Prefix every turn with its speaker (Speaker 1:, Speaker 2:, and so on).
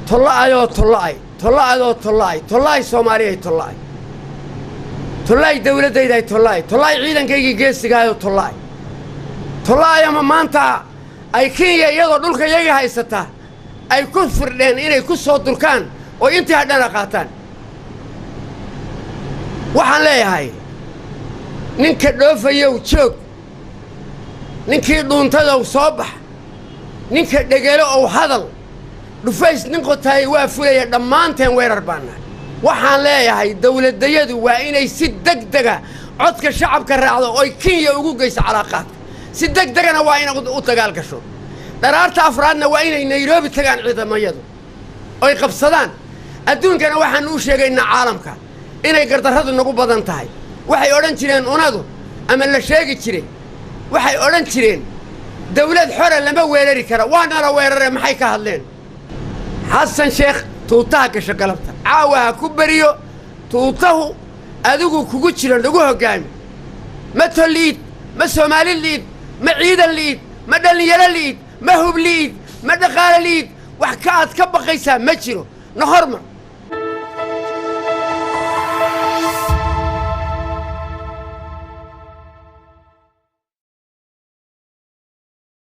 Speaker 1: طلعي طلعي سومالي طلعي دولة داي طلعي عيدن كيجي جيسيغايو طلعي ما أنت أي كينيا يلا دولك يجي هايستا أي كفر لين إني كسر دولكان وأنت هذا قاتان waxaan leeyahay ninka dhoofayo joog ninkii dhuuntada uu soo bax ninka dhageelo oo hadal dhufays nin qotay waa fulaya dhamaanteen weerar baana waxaan leeyahay dawladayadu waa inay si degdega codka shacabka raacdo oo Kenya ugu geyso calaaqaad si degdegana waa inay u dagaal gasho daraarta afraadna waa inay Nairobi tagaan ciidamayadu oo ay qabsadaan adduunkana waxaan u sheegaynaa caalamka inay gardarradu nagu badan tahay waxay oran jireen unadu ama la sheegi jiray waxay oran jireen dawlad xore lama weerari karo waana la weeraray maxay ka hadleen xasan sheekh tuutaha ka shaqalabta caawa ku bariyo tuutahu adigu kugu jira lagu hogaami ma toliid ma Soomaali liid ma ciidan liid ma dhalinyaro liid ma hub liid ma dhaqaale liid wax ka baqaysa ma jiro na hormar